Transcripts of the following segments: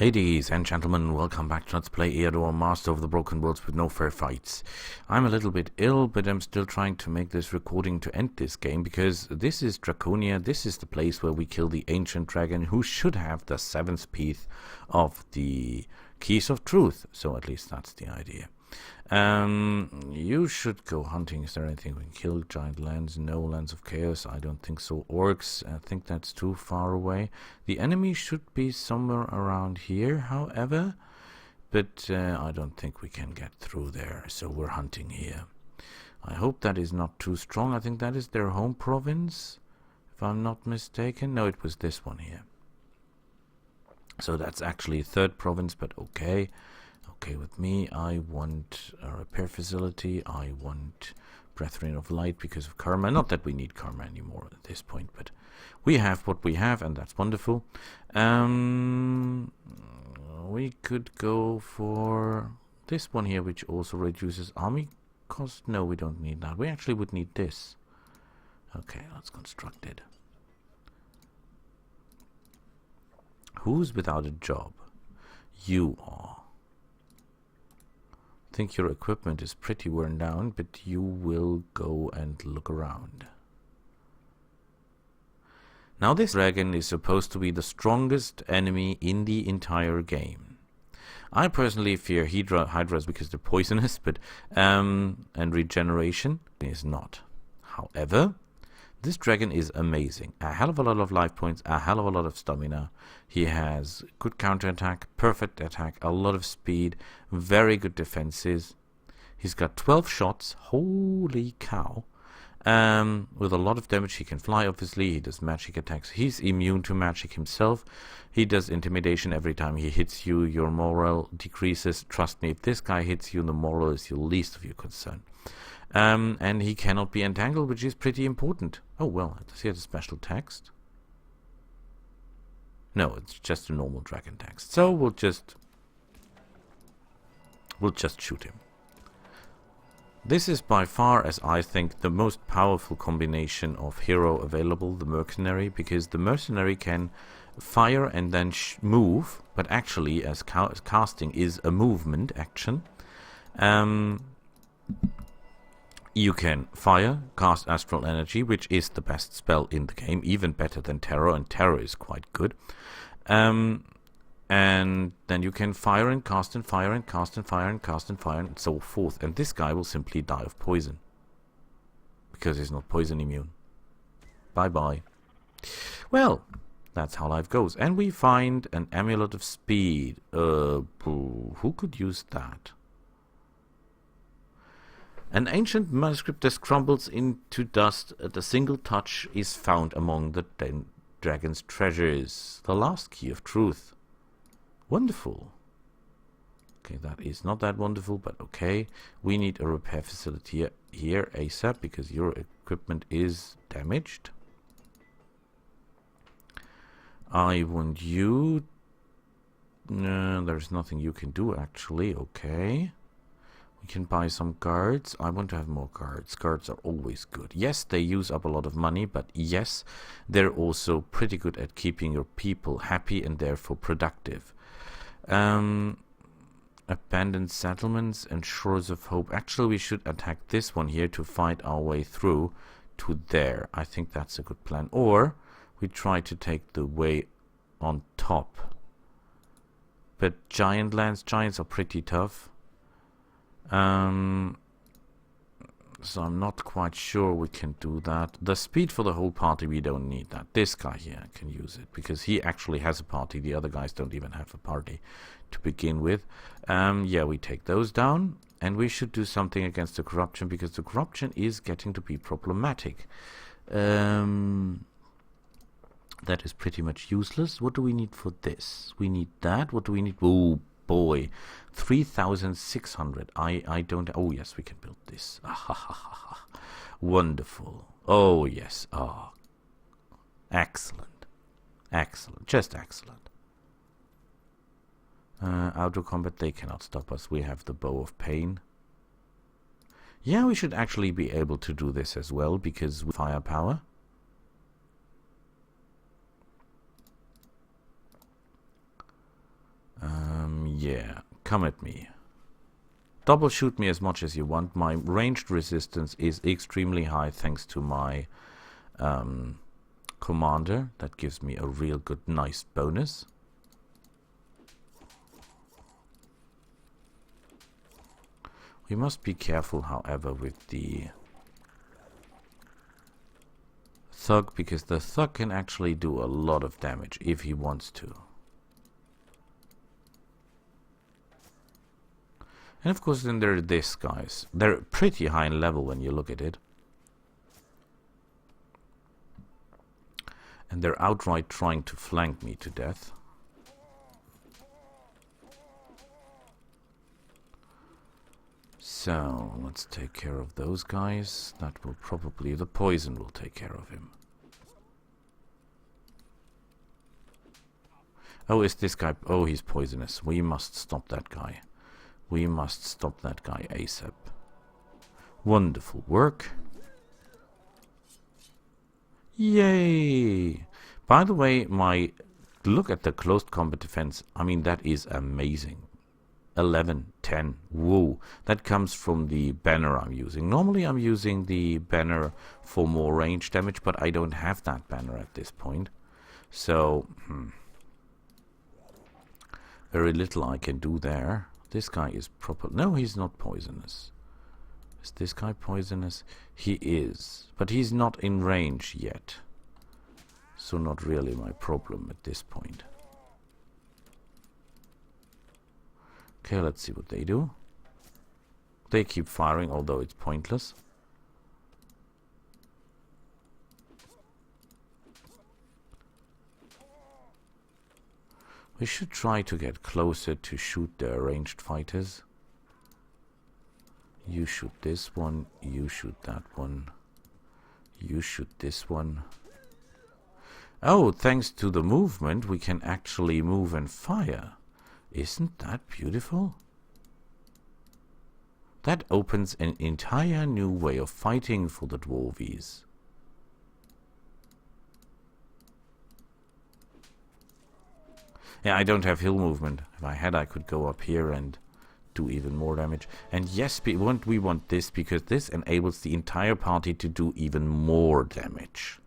Ladies and gentlemen, welcome back to Let's Play Eador Masters of the Broken Worlds with no fair fights. I'm a little bit ill, but I'm still trying to make this recording to end this game, because this is Draconia. This is the place where we kill the ancient dragon, who should have the 7th piece of the Keys of Truth. So at least that's the idea. You should go hunting. Is there anything we can kill? Giant lands? No. Lands of Chaos? I don't think so. Orcs? I think that's too far away. The enemy should be somewhere around here, however, but I don't think we can get through there, so we're hunting here. I hope that is not too strong. I think that is their home province, if I'm not mistaken. No, it was this one here. So that's actually a 3rd province, but okay. Okay with me. I want a repair facility. I want Brethren of Light because of karma. Not that we need karma anymore at this point, but we have what we have, and that's wonderful. We could go for this one here, which also reduces army cost. No, we don't need that. We actually would need this. Okay, let's construct it. Who's without a job? You are. I think your equipment is pretty worn down, but you will go and look around. Now this dragon is supposed to be the strongest enemy in the entire game. I personally fear hydras because they're poisonous, but and regeneration is not. However, this dragon is amazing. A hell of a lot of life points, a hell of a lot of stamina. He has good counterattack, perfect attack, a lot of speed, very good defenses. He's got 12 shots, holy cow. With a lot of damage. He can fly, obviously. He does magic attacks. He's immune to magic himself. He does intimidation every time he hits you. Your morale decreases. Trust me, if this guy hits you, the morale is your least of your concern. And he cannot be entangled, which is pretty important. Oh, well, does he have a special text? No, it's just a normal dragon text. So we'll just shoot him. This is by far, as I think, the most powerful combination of hero available, the mercenary, because the mercenary can fire and then move, but actually, as casting is a movement action, you can fire, cast astral energy, which is the best spell in the game, even better than terror, and terror is quite good. And then you can fire and cast and fire and cast and fire and cast and fire and so forth. And this guy will simply die of poison, because he's not poison immune. Bye-bye. Well, that's how life goes. And we find an amulet of speed. Who could use that? An ancient manuscript that crumbles into dust at a single touch is found among the dragon's treasures. The last key of truth. Wonderful. Okay, that is not that wonderful, but okay. We need a repair facility here ASAP, because your equipment is damaged. I want you... No, there's nothing you can do, actually. Okay. We can buy some guards. I want to have more guards. Guards are always good. Yes, they use up a lot of money, but yes, they're also pretty good at keeping your people happy and therefore productive. Abandoned settlements and shores of hope. Actually, we should attack this one here to fight our way through to there. I think that's a good plan. Or we try to take the way on top. But giants are pretty tough. So I'm not quite sure we can do that. The speed for the whole party, we don't need that. This guy here can use it, because he actually has a party. The other guys don't even have a party to begin with. Yeah, we take those down, and we should do something against the corruption, because the corruption is getting to be problematic. That is pretty much useless. What do we need for this? We need that. What do we need? Oh boy, 3,600. I don't... Oh, yes, we can build this. Wonderful. Oh, yes. Oh, excellent. Excellent. Just excellent. Outdoor combat, they cannot stop us. We have the Bow of Pain. Yeah, we should actually be able to do this as well, because with firepower. Yeah, come at me. Double shoot me as much as you want. My ranged resistance is extremely high thanks to my commander. That gives me a real good, nice bonus. We must be careful, however, with the thug, because the thug can actually do a lot of damage if he wants to. And of course then there are these guys. They're pretty high in level when you look at it. And they're outright trying to flank me to death. So, let's take care of those guys. That will probably... the poison will take care of him. Oh, is this guy... oh, he's poisonous. We must stop that guy. We must stop that guy ASAP. Wonderful work. Yay! By the way, look at the closed combat defense. I mean, that is amazing. 11, 10. Whoa. That comes from the banner I'm using. Normally I'm using the banner for more range damage, but I don't have that banner at this point. So, very little I can do there. This guy is proper... no, he's not poisonous. Is this guy poisonous? He is. But he's not in range yet. So not really my problem at this point. Okay, let's see what they do. They keep firing, although it's pointless. We should try to get closer to shoot the ranged fighters. You shoot this one, you shoot that one, you shoot this one. Oh, thanks to the movement, we can actually move and fire. Isn't that beautiful? That opens an entire new way of fighting for the dwarvies. Yeah, I don't have hill movement. If I had, I could go up here and do even more damage. And yes, we want this because this enables the entire party to do even more damage.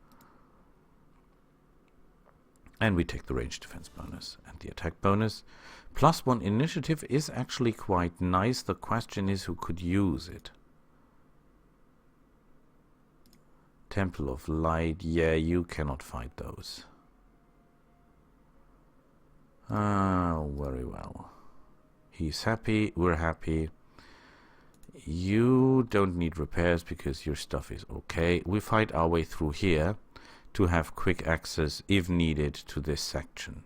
And we take the range defense bonus and the attack bonus. +1 initiative is actually quite nice. The question is who could use it. Temple of Light. Yeah, you cannot fight those. Very well. He's happy, we're happy. You don't need repairs because your stuff is okay. We fight our way through here to have quick access, if needed, to this section.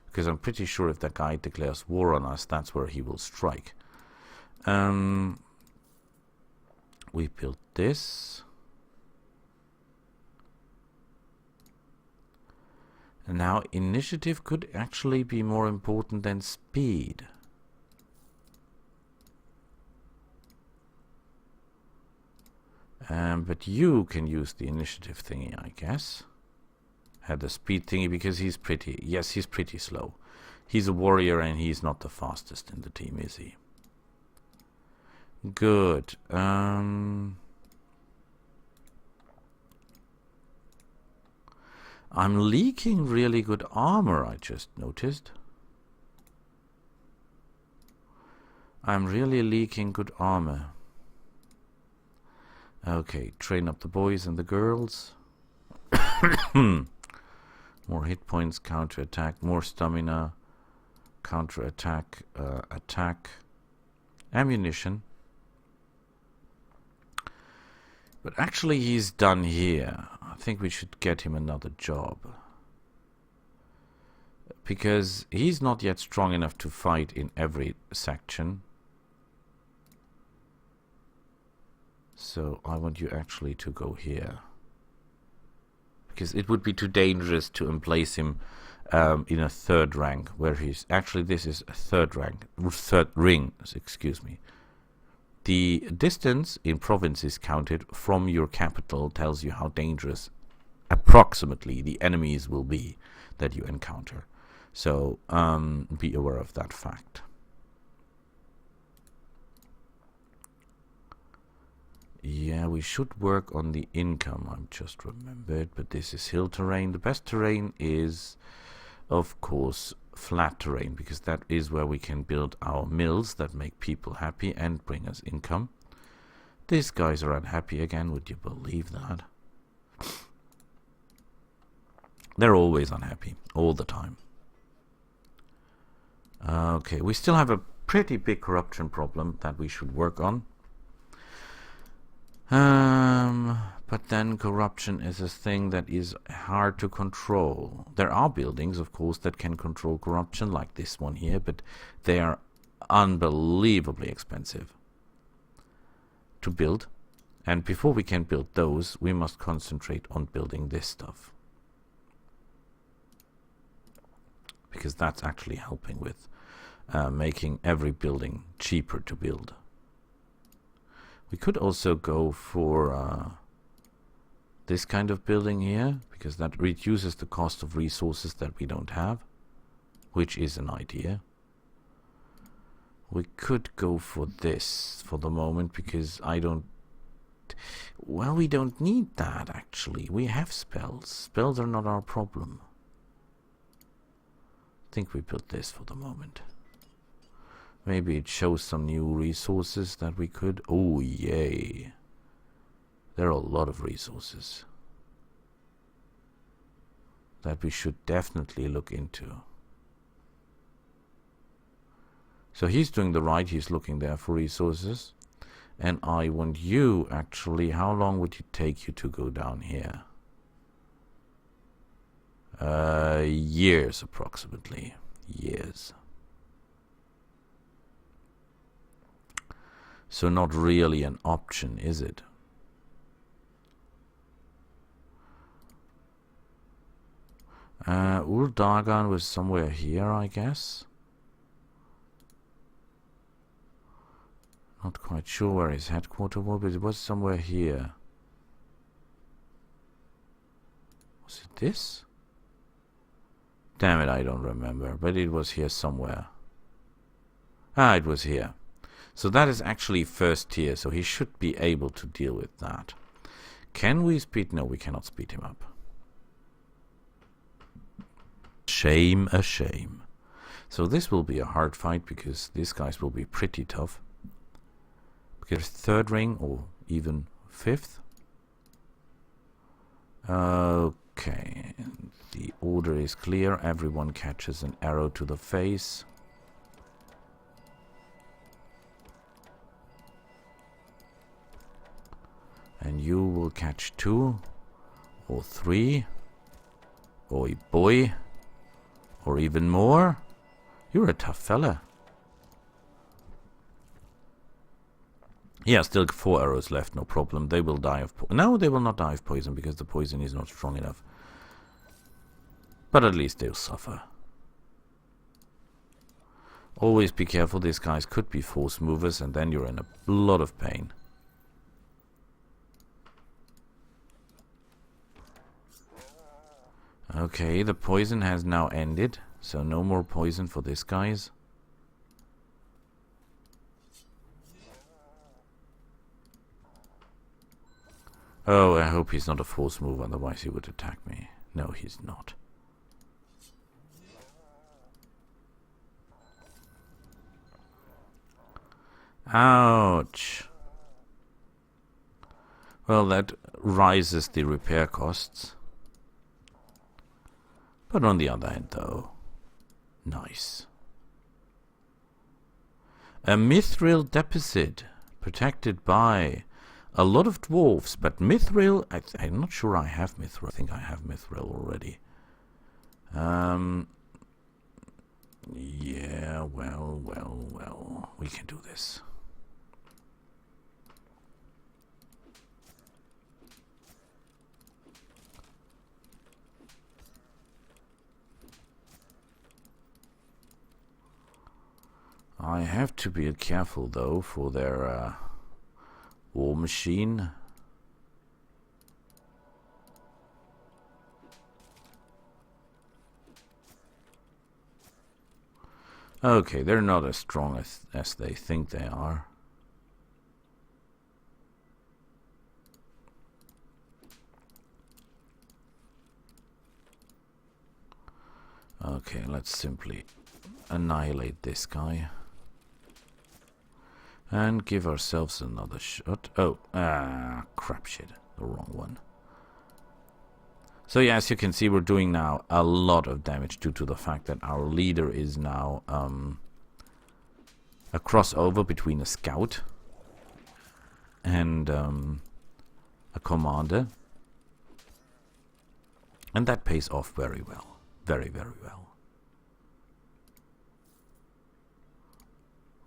Because I'm pretty sure if that guy declares war on us, that's where he will strike. We built this. And now initiative could actually be more important than speed. But you can use the initiative thingy, I guess. Had the speed thingy because he's pretty... yes, he's pretty slow. He's a warrior and he's not the fastest in the team, is he? Good. I'm leaking really good armor, I just noticed. I'm really leaking good armor. Okay, train up the boys and the girls. More hit points, counter-attack, more stamina, counter-attack, attack, ammunition. But actually he's done here. I think we should get him another job. Because he's not yet strong enough to fight in every section. So I want you actually to go here. Because it would be too dangerous to emplace him in a third rank, where he's... actually this is a third rank, third ring, excuse me. The distance in provinces counted from your capital tells you how dangerous approximately the enemies will be that you encounter. So be aware of that fact. Yeah, we should work on the income. I'm just remembered, but this is hill terrain. The best terrain is, of course, flat terrain, because that is where we can build our mills that make people happy and bring us income. These guys are unhappy again. Would you believe that? They're always unhappy, all the time. Okay, we still have a pretty big corruption problem that we should work on. But then corruption is a thing that is hard to control. There are buildings, of course, that can control corruption, like this one here, but they are unbelievably expensive to build. And before we can build those, we must concentrate on building this stuff, because that's actually helping with making every building cheaper to build. We could also go for this kind of building here, because that reduces the cost of resources that we don't have, which is an idea. We could go for this for the moment, because I don't... Well, we don't need that, actually. We have spells. Spells are not our problem. I think we built this for the moment. Maybe it shows some new resources that we could... Oh, yay. There are a lot of resources that we should definitely look into. So he's doing the right, he's looking there for resources. And I want you, actually, how long would it take you to go down here? Years, approximately. Years. So not really an option, is it? Uldagan was somewhere here, I guess. Not quite sure where his headquarters was, but it was somewhere here. Was it this? Damn it, I don't remember, but it was here somewhere. Ah, it was here. So that is actually first tier, so he should be able to deal with that. Can we speed? No, we cannot speed him up. Shame, a shame. So this will be a hard fight, because these guys will be pretty tough. Because third ring, or even fifth. Okay, the order is clear. Everyone catches an arrow to the face. And you will catch 2 or 3. Oi boy. Or even more. You're a tough fella. Yeah, still 4 arrows left, no problem. They will die of poison. No, they will not die of poison, because the poison is not strong enough. But at least they'll suffer. Always be careful, these guys could be force movers, and then you're in a lot of pain. Okay, the poison has now ended, so no more poison for these guys. Oh, I hope he's not a force move, otherwise he would attack me. No, he's not. Ouch. Well, that rises the repair costs. But on the other hand, though, nice. A mithril deposit protected by a lot of dwarves, but mithril, I'm not sure I have mithril. I think I have mithril already. Yeah, well, we can do this. I have to be careful, though, for their war machine. Okay, they're not as strong as they think they are. Okay, let's simply annihilate this guy. And give ourselves another shot. Oh, crap shit. The wrong one. So yeah, as you can see, we're doing now a lot of damage due to the fact that our leader is now a crossover between a scout and a commander. And that pays off very well. Very, very well.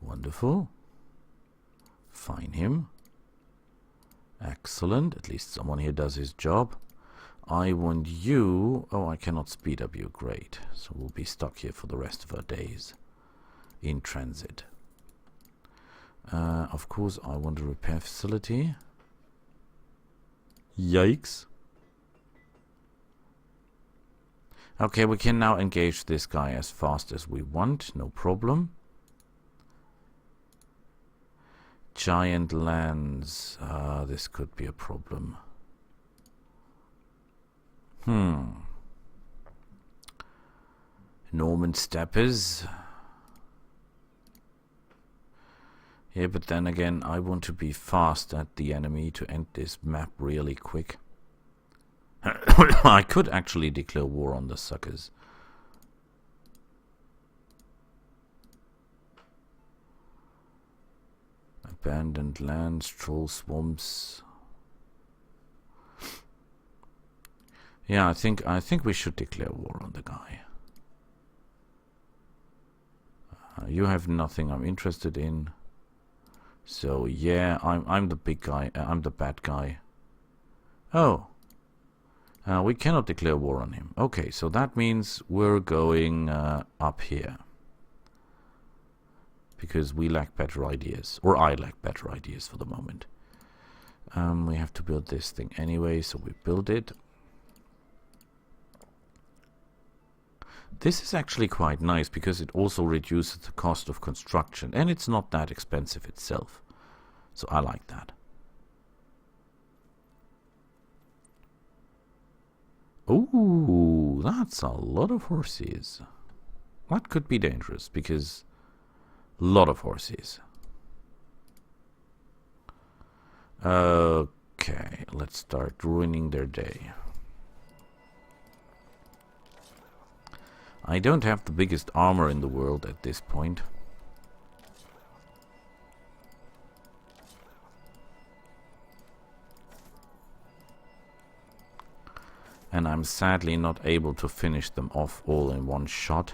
Wonderful. Fine him. Excellent. At least someone here does his job. I want you... Oh, I cannot speed up you. Great. So we'll be stuck here for the rest of our days. In transit. Of course, I want a repair facility. Yikes. Okay, we can now engage this guy as fast as we want. No problem. Giant lands. This could be a problem. Norman steppers. Yeah, but then again, I want to be fast at the enemy to end this map really quick. I could actually declare war on the suckers. Abandoned lands, troll swamps. Yeah, I think we should declare war on the guy. You have nothing I'm interested in. So yeah, I'm the big guy. I'm the bad guy. Oh. We cannot declare war on him. Okay, so that means we're going up here. Because we lack better ideas. Or I lack better ideas for the moment. We have to build this thing anyway, so we build it. This is actually quite nice because it also reduces the cost of construction. And it's not that expensive itself. So I like that. Ooh, that's a lot of horses. That could be dangerous because a lot of horses. Okay, let's start ruining their day. I don't have the biggest armor in the world at this point. And I'm sadly not able to finish them off all in one shot.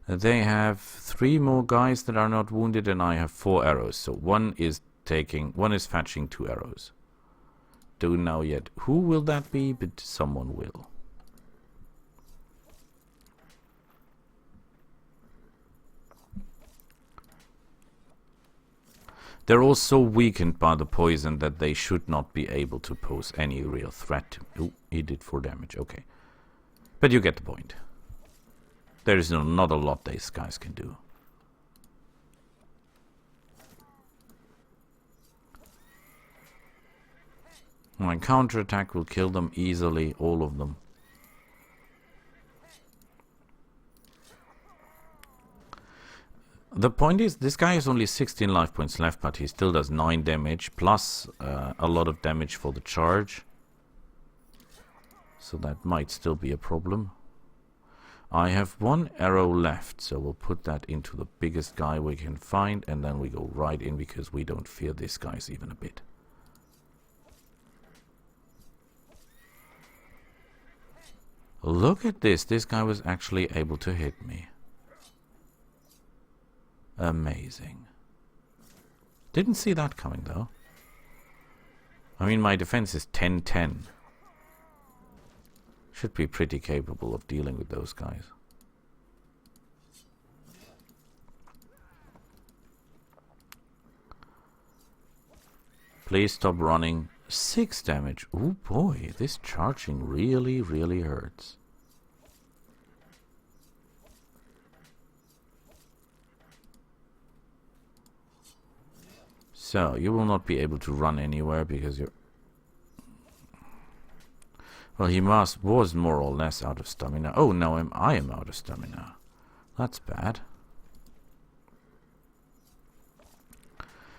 They have 3 more guys that are not wounded and I have 4 arrows. So one is fetching 2 arrows. Don't know yet who will that be, but someone will. They're all so weakened by the poison that they should not be able to pose any real threat to me. Ooh, he did 4 damage, okay. But you get the point. There is not a lot these guys can do. My counterattack will kill them easily, all of them. The point is, this guy has only 16 life points left, but he still does 9 damage, plus a lot of damage for the charge. So that might still be a problem. I have 1 arrow left, so we'll put that into the biggest guy we can find, and then we go right in because we don't fear these guys even a bit. Look at this, this guy was actually able to hit me. Amazing. Didn't see that coming though. I mean, my defense is 10-10. Should be pretty capable of dealing with those guys. Please stop running. 6 damage. Oh boy, this charging really, really hurts. So, you will not be able to run anywhere because you're Well, he was more or less out of stamina. Oh, now I am out of stamina. That's bad.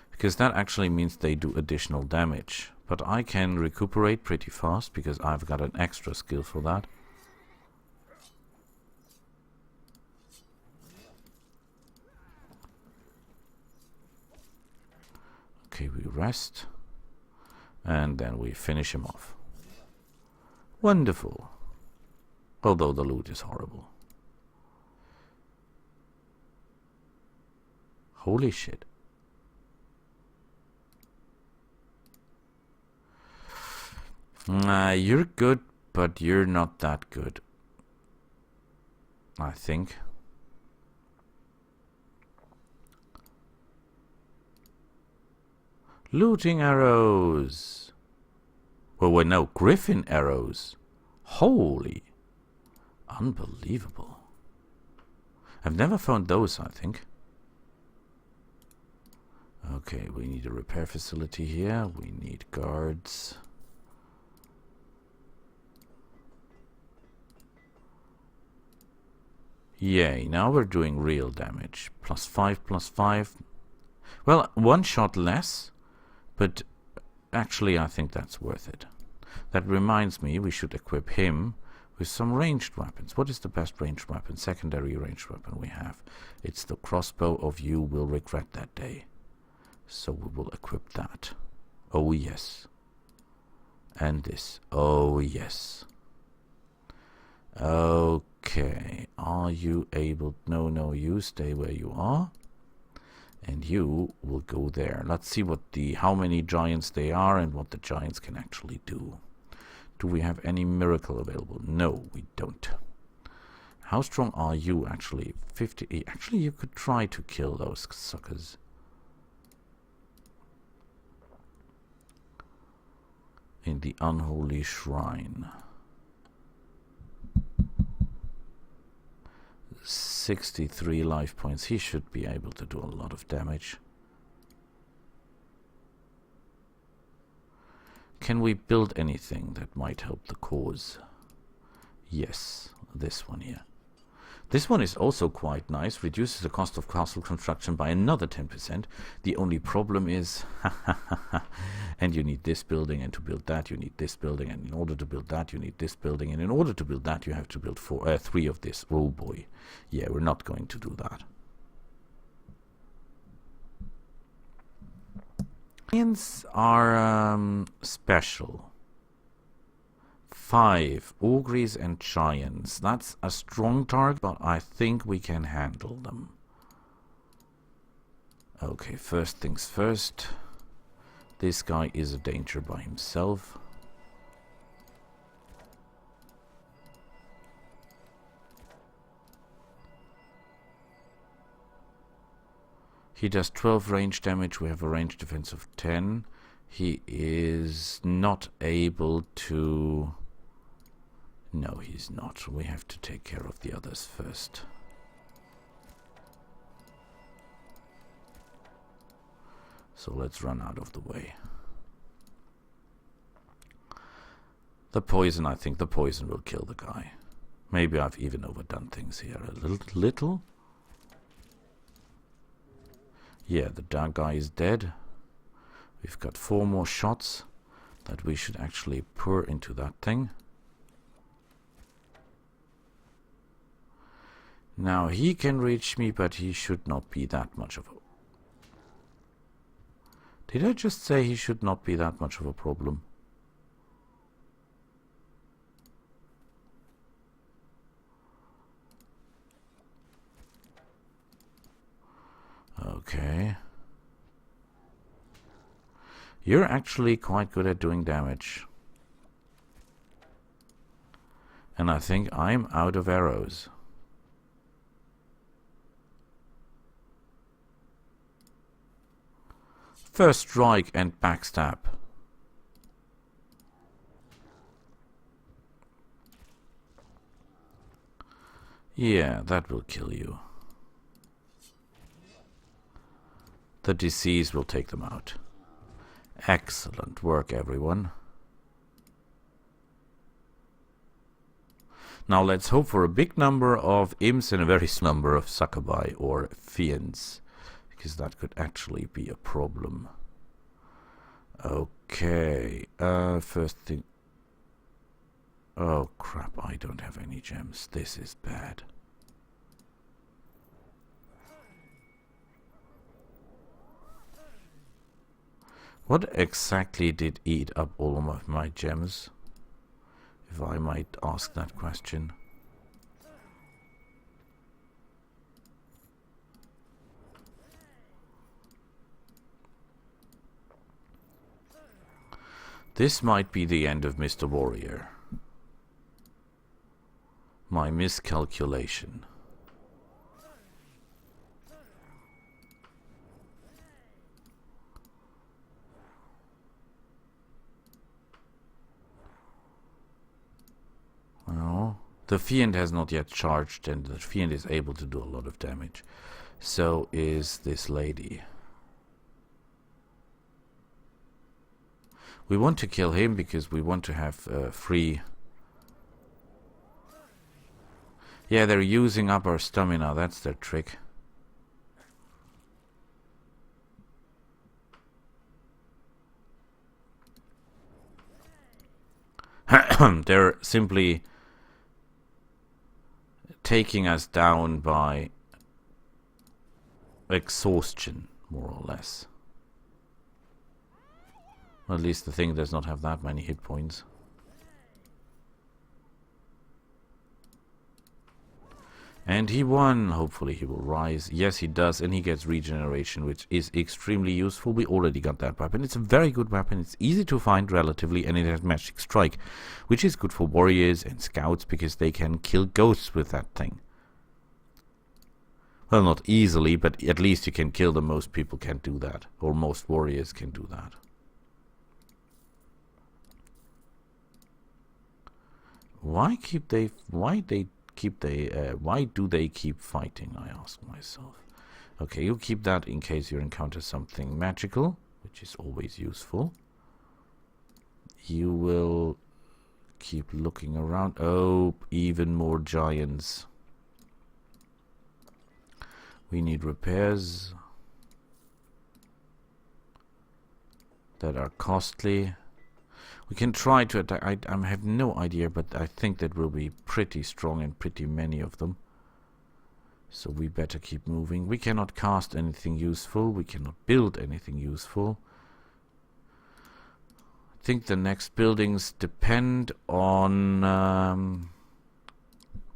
Because that actually means they do additional damage. But I can recuperate pretty fast because I've got an extra skill for that. Okay, we rest. And then we finish him off. Wonderful. Although the loot is horrible. Holy shit. You're good, but you're not that good. I think. Looting arrows. Well, wait, no, griffin arrows. Holy. Unbelievable. I've never found those, I think. Okay, we need a repair facility here. We need guards. Yay, now we're doing real damage. +5, +5. Well, one shot less, but actually I think that's worth it. That reminds me, we should equip him with some ranged weapons. What is the best ranged weapon? Secondary ranged weapon we have. It's the crossbow of You Will Regret That Day. So we will equip that. Oh yes. And this. Oh yes. Okay. Are you able... No, you stay where you are. And you will go there. Let's see what how many giants they are and what the giants can actually do. Do we have any miracle available? No, we don't. How strong are you actually? 50. Actually, you could try to kill those suckers. In the unholy shrine. 63 life points. He should be able to do a lot of damage. Can we build anything that might help the cause? Yes, this one here. This one is also quite nice. Reduces the cost of castle construction by another 10%. The only problem is... and you need this building, and to build that you need this building, and in order to build that you need this building, and in order to build that you have to build 3 of this. Oh boy. Yeah, we're not going to do that. Giants are special. 5 ogres and giants. That's a strong target, but I think we can handle them. Okay, first things first. This guy is a danger by himself. He does 12 range damage. We have a range defense of 10. He is not able to... No, he's not. We have to take care of the others first. So let's run out of the way. The poison, I think the poison will kill the guy. Maybe I've even overdone things here a little. Yeah, the dark guy is dead. We've got 4 more shots that we should actually pour into that thing. Now he can reach me, but he should not be that much of a... Did I just say he should not be that much of a problem? Okay. You're actually quite good at doing damage. And I think I'm out of arrows. First strike and backstab. Yeah, that will kill you. The disease will take them out. Excellent work, everyone. Now let's hope for a big number of imps and a very small number of succubi or fiends, because that could actually be a problem. Okay, first thing... Oh crap, I don't have any gems. This is bad. What exactly did eat up all of my gems? If I might ask that question. This might be the end of Mr. Warrior. My miscalculation. Well, the Fiend has not yet charged, and the Fiend is able to do a lot of damage. So is this lady. We want to kill him because we want to have free... Yeah, they're using up our stamina, that's their trick. They're simply taking us down by exhaustion, more or less. Well, at least the thing does not have that many hit points. And he won. Hopefully he will rise. Yes, he does, and he gets regeneration, which is extremely useful. We already got that weapon. It's a very good weapon. It's easy to find relatively, and it has magic strike, which is good for warriors and scouts because they can kill ghosts with that thing. Well, not easily, but at least you can kill them. Most people can't do that, or most warriors can do that. Why do they keep fighting, I ask myself. Okay, you keep that in case you encounter something magical, which is always useful. You will keep looking around. Oh, even more giants. We need repairs that are costly. We can try to attack. I have no idea, but I think that will be pretty strong and pretty many of them. So we better keep moving. We cannot cast anything useful. We cannot build anything useful. I think the next buildings depend on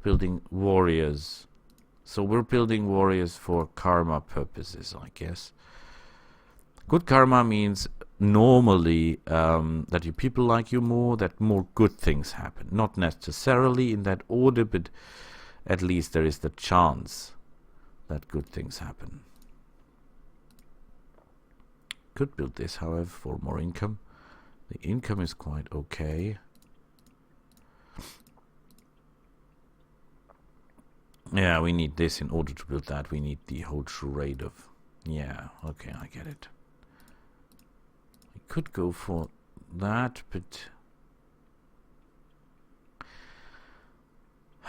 building warriors. So we're building warriors for karma purposes, I guess. Good karma means normally that you people like you more, that more good things happen. Not necessarily in that order, but at least there is the chance that good things happen. Could build this, however, for more income. The income is quite okay. Yeah, we need this in order to build that. We need the whole charade of... Yeah, okay, I get it. We could go for that, but...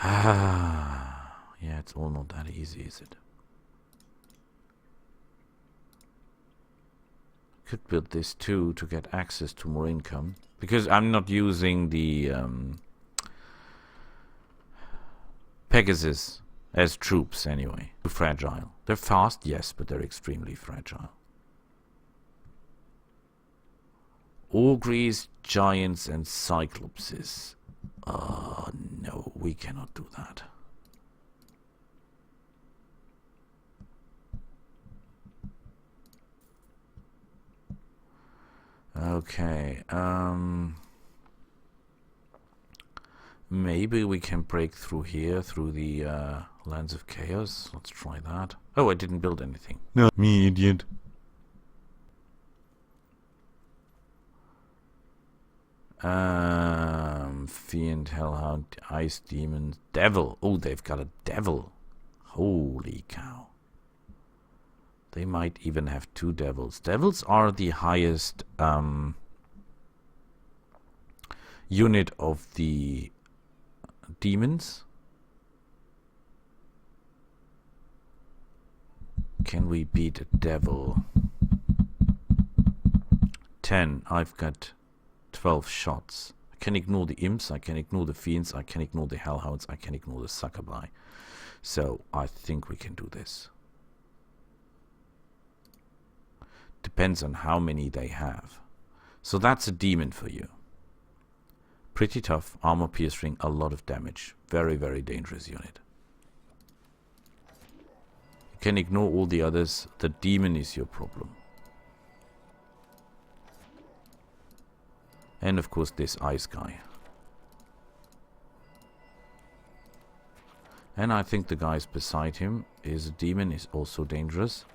yeah, it's all not that easy, is it? Could build this too to get access to more income. Because I'm not using the Pegasus as troops anyway. Too fragile. They're fast, yes, but they're extremely fragile. Ogres, giants, and cyclopses. Oh, no, we cannot do that. Okay, maybe we can break through here, through the Lands of Chaos. Let's try that. Oh, I didn't build anything. No, me idiot. Fiend, Hellhound, Ice Demon, Devil. Oh, they've got a Devil. Holy cow. They might even have two devils. Devils are the highest unit of the demons. Can we beat a devil? 10. I've got 12 shots. I can ignore the imps, I can ignore the fiends, I can ignore the hellhounds, I can ignore the succubi. So I think we can do this. Depends on how many they have. So that's a demon for you. Pretty tough, armor piercing, a lot of damage. Very, very dangerous unit. You can ignore all the others. The demon is your problem. And of course this ice guy. And I think the guys beside him is a demon, is also dangerous.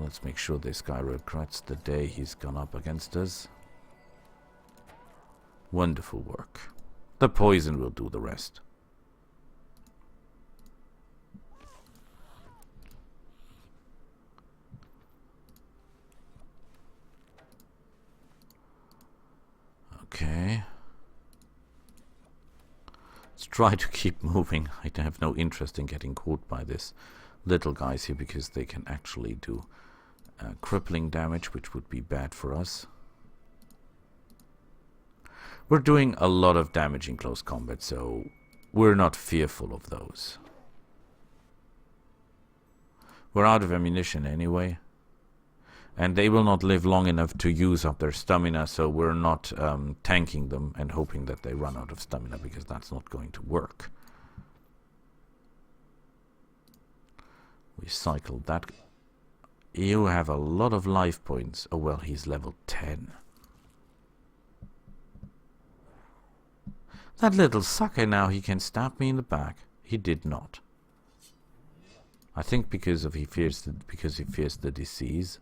Let's make sure this guy regrets the day he's gone up against us. Wonderful work. The poison will do the rest. Okay. Let's try to keep moving. I have no interest in getting caught by this little guys here because they can actually do crippling damage, which would be bad for us. We're doing a lot of damage in close combat, so we're not fearful of those. We're out of ammunition anyway, and they will not live long enough to use up their stamina, so we're not tanking them and hoping that they run out of stamina, because that's not going to work. We cycled that. You have a lot of life points. Oh well, he's level 10. That little sucker, now he can stab me in the back. He did not. I think because he fears the disease.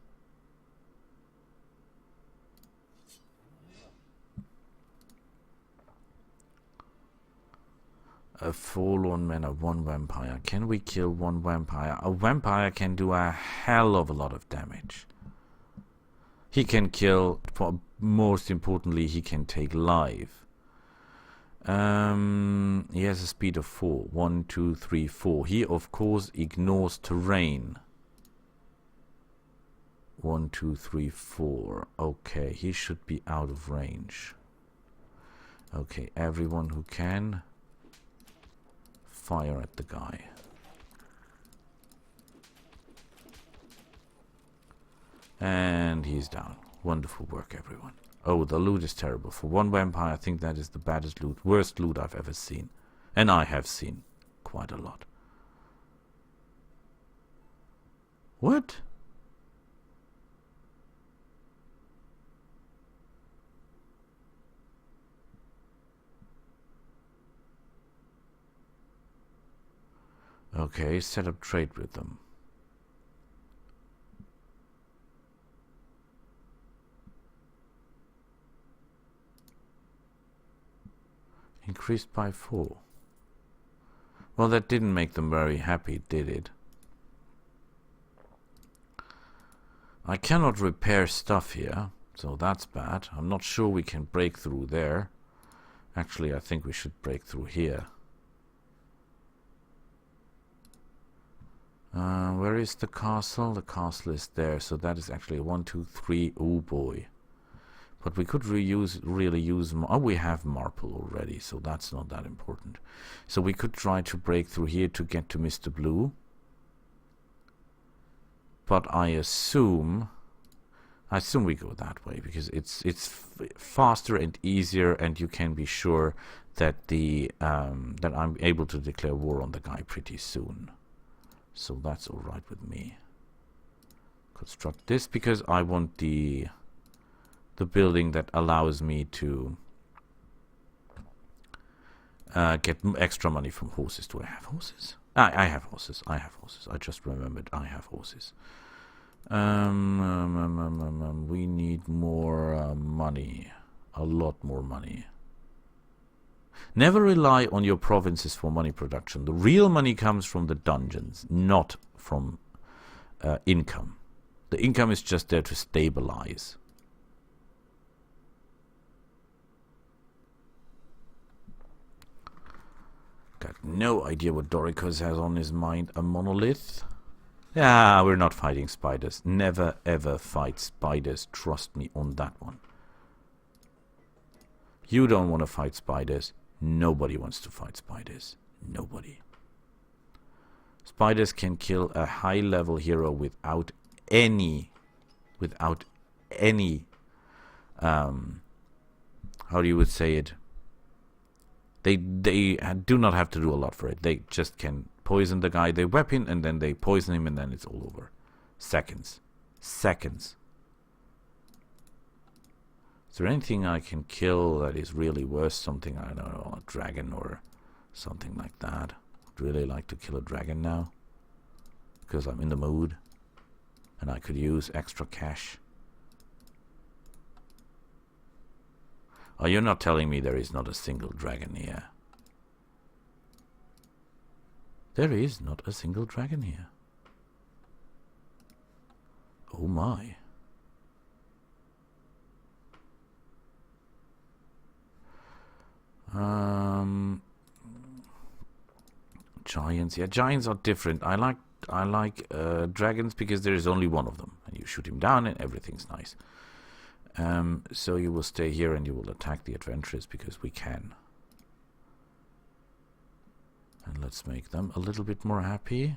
A forlorn man of one vampire. Can we kill one vampire? A vampire can do a hell of a lot of damage. He can kill, most importantly, he can take life. He has a speed of 4. 1, 2, 3, 4. He, of course, ignores terrain. 1, 2, 3, 4. Okay, he should be out of range. Okay, everyone who can, fire at the guy. And he's down. Wonderful work, everyone. Oh, the loot is terrible. For one vampire, I think that is the baddest loot, worst loot I've ever seen. And I have seen quite a lot. What? Okay, set up trade with them. Increased by 4. Well, that didn't make them very happy, did it? I cannot repair stuff here, so that's bad. I'm not sure we can break through there. Actually, I think we should break through here. Where is the castle? The castle is there, so that is actually 1, 2, 3. Oh boy. But we could really use... Oh, we have Marple already, so that's not that important. So we could try to break through here to get to Mr. Blue. But I assume we go that way, because it's faster and easier, and you can be sure that that I'm able to declare war on the guy pretty soon. So that's all right with me. Construct this because I want the building that allows me to get extra money from horses. Do I have horses? I have horses. I have horses. I just remembered I have horses. We need more money. A lot more money. Never rely on your provinces for money production. The real money comes from the dungeons, not from income. The income is just there to stabilize. Got no idea what Doricus has on his mind. A monolith? Yeah, we're not fighting spiders. Never ever fight spiders. Trust me on that one. You don't want to fight spiders. Nobody wants to fight spiders. Nobody. Spiders can kill a high-level hero without any, how do you would say it? They do not have to do a lot for it. They just can poison the guy, they weapon, and then they poison him, and then it's all over. Seconds. Seconds. Is there anything I can kill that is really worth something? I don't know, a dragon or something like that. I'd really like to kill a dragon now, because I'm in the mood, and I could use extra cash. Oh, you're not telling me there is not a single dragon here. There is not a single dragon here. Oh my. Giants. Yeah, giants are different. I like dragons because there is only one of them, and you shoot him down and everything's nice. So you will stay here and you will attack the adventurers because we can. And let's make them a little bit more happy.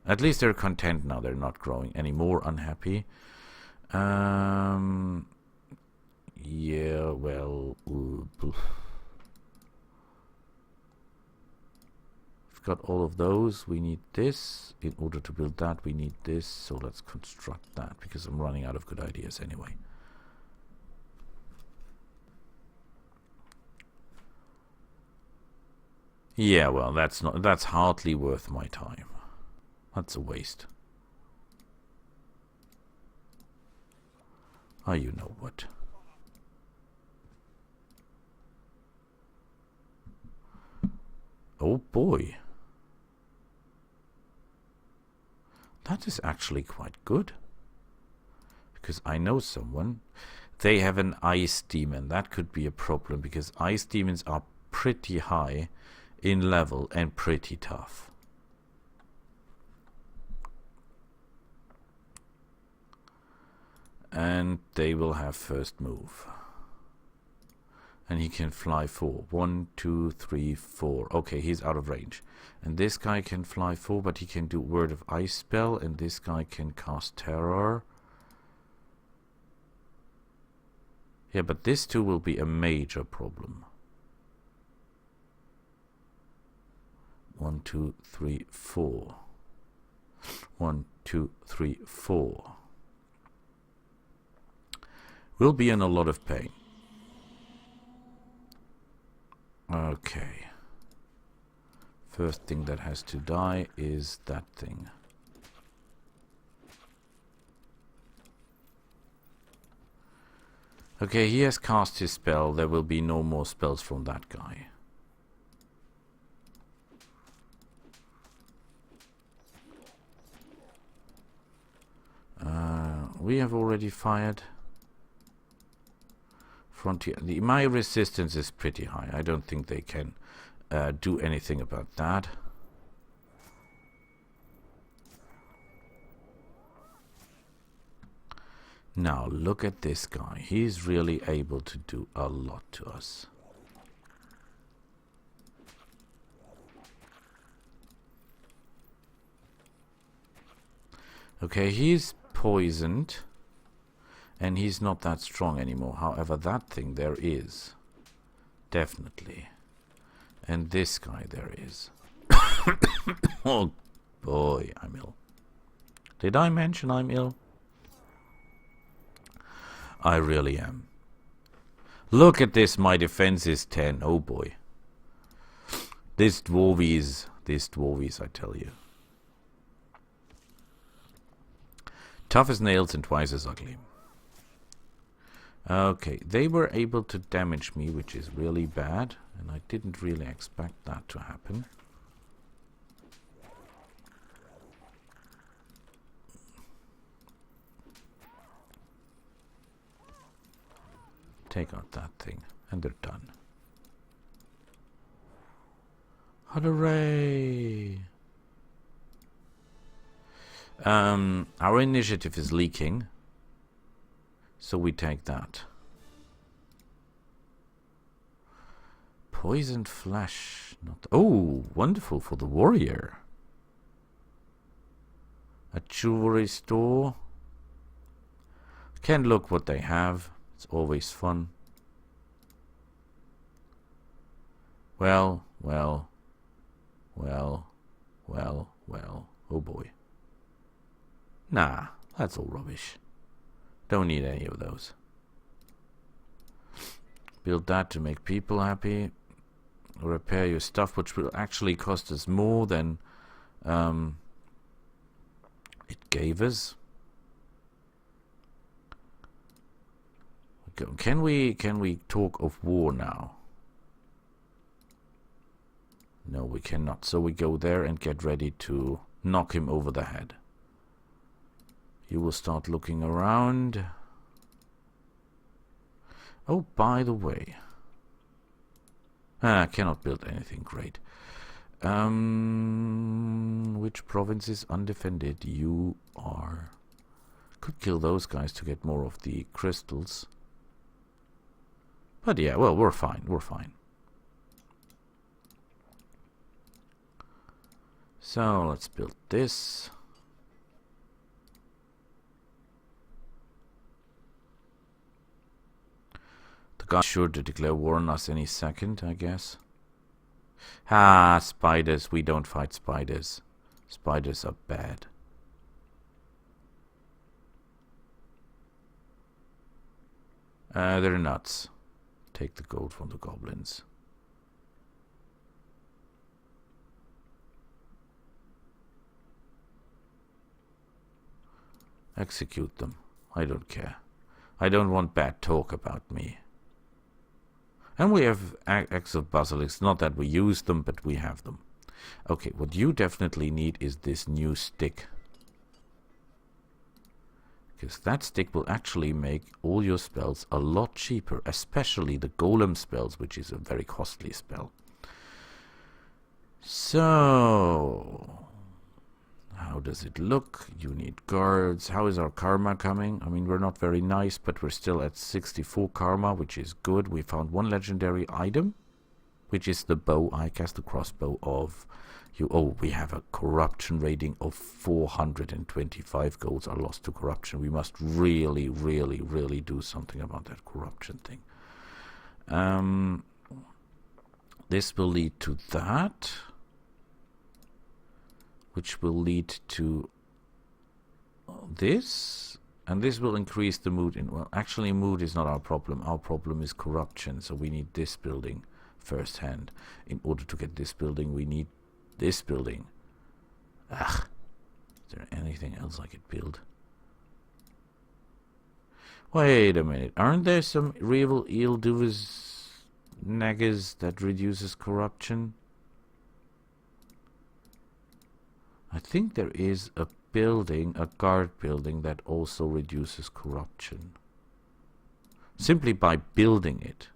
At least they're content now. They're not growing any more unhappy. Yeah, well... We've got all of those. We need this. In order to build that, we need this. So let's construct that, because I'm running out of good ideas anyway. Yeah, well, that's hardly worth my time. That's a waste. Oh, you know what. Oh boy. That is actually quite good. Because I know someone. They have an ice demon. That could be a problem, because ice demons are pretty high in level and pretty tough. And they will have first move. And he can fly 4. 1, 2, 3, 4. Okay, he's out of range. And this guy can fly 4, but he can do Word of Ice spell, and this guy can cast Terror. Yeah, but this too will be a major problem. 1, 2, 3, 4. 1, 2, 3, 4. We'll be in a lot of pain. Okay. First thing that has to die is that thing. Okay, he has cast his spell. There will be no more spells from that guy. We have already fired. Frontier. My resistance is pretty high. I don't think they can do anything about that. Now look at this guy. He's really able to do a lot to us. Okay, he's poisoned. And he's not that strong anymore. However, that thing there is. Definitely. And this guy there is. Oh boy, I'm ill. Did I mention I'm ill? I really am. Look at this, my defense is 10. Oh boy. This dwarvies, I tell you. Tough as nails and twice as ugly. Okay, they were able to damage me, which is really bad, and I didn't really expect that to happen. Take out that thing, and they're done. Hooray! Our initiative is leaking, so we take that. Poisoned flesh. Not. Oh, wonderful for the warrior. A jewelry store. Can look what they have. It's always fun. Well. Oh boy. Nah, that's all rubbish. Don't need any of those. Build that to make people happy. Repair your stuff, which will actually cost us more than it gave us. Can we talk of war now? No, we cannot. So we go there and get ready to knock him over the head. You will start looking around. Oh, by the way. I cannot build anything great. Which province is undefended? You are. Could kill those guys to get more of the crystals. But yeah, well, we're fine. We're fine. So let's build this. The guy's sure to declare war on us any second, I guess. Ah, spiders. We don't fight spiders. Spiders are bad. They're nuts. Take the gold from the goblins. Execute them. I don't care. I don't want bad talk about me. And we have acts of basilisks. Not that we use them, but we have them. Okay, what you definitely need is this new stick. Because that stick will actually make all your spells a lot cheaper. Especially the golem spells, which is a very costly spell. So... how does it look? You need guards. How is our karma coming? I mean, we're not very nice, but we're still at 64 karma, which is good. We found one legendary item, which is the bow. I cast the crossbow of you. Oh, we have a corruption rating of 425 golds are lost to corruption. We must really, really, really do something about that corruption thing. This will lead to that. Which will lead to this, and this will increase the mood. Well, actually, mood is not our problem. Our problem is corruption, so we need this building firsthand. In order to get this building, we need this building. Ugh. Is there anything else I could build? Wait a minute. Aren't there some real Ealduvas naggers that reduces corruption? I think there is a building, a guard building, that also reduces corruption. Simply by building it.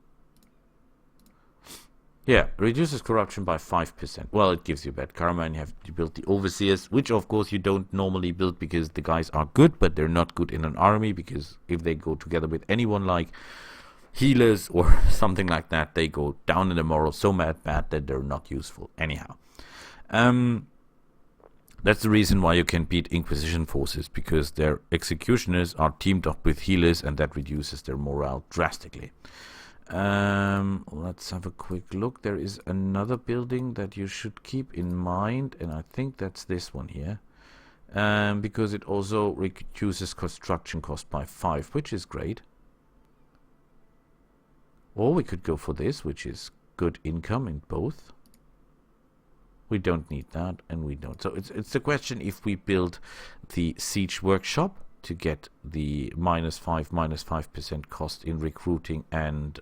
Yeah, reduces corruption by 5%. Well, it gives you bad karma, and you have to build the overseers, which of course you don't normally build because the guys are good, but they're not good in an army, because if they go together with anyone like healers or something like that, they go down in the moral so bad that they're not useful. Anyhow. That's the reason why you can beat Inquisition forces, because their executioners are teamed up with healers, and that reduces their morale drastically. Let's have a quick look. There is another building that you should keep in mind, and I think that's this one here. Because it also reduces construction cost by 5, which is great. Or we could go for this, which is good income in both. We don't need that, and we don't. So it's a question if we build the siege workshop to get the -5% cost in recruiting and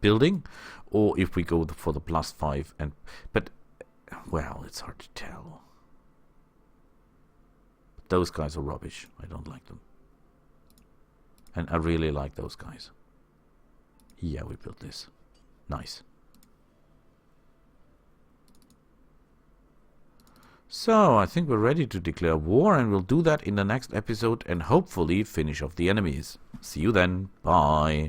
building, or if we go for the +5 and. But well, it's hard to tell. But those guys are rubbish. I don't like them, and I really like those guys. Yeah, we built this. Nice. So, I think we're ready to declare war, and we'll do that in the next episode and hopefully finish off the enemies. See you then. Bye.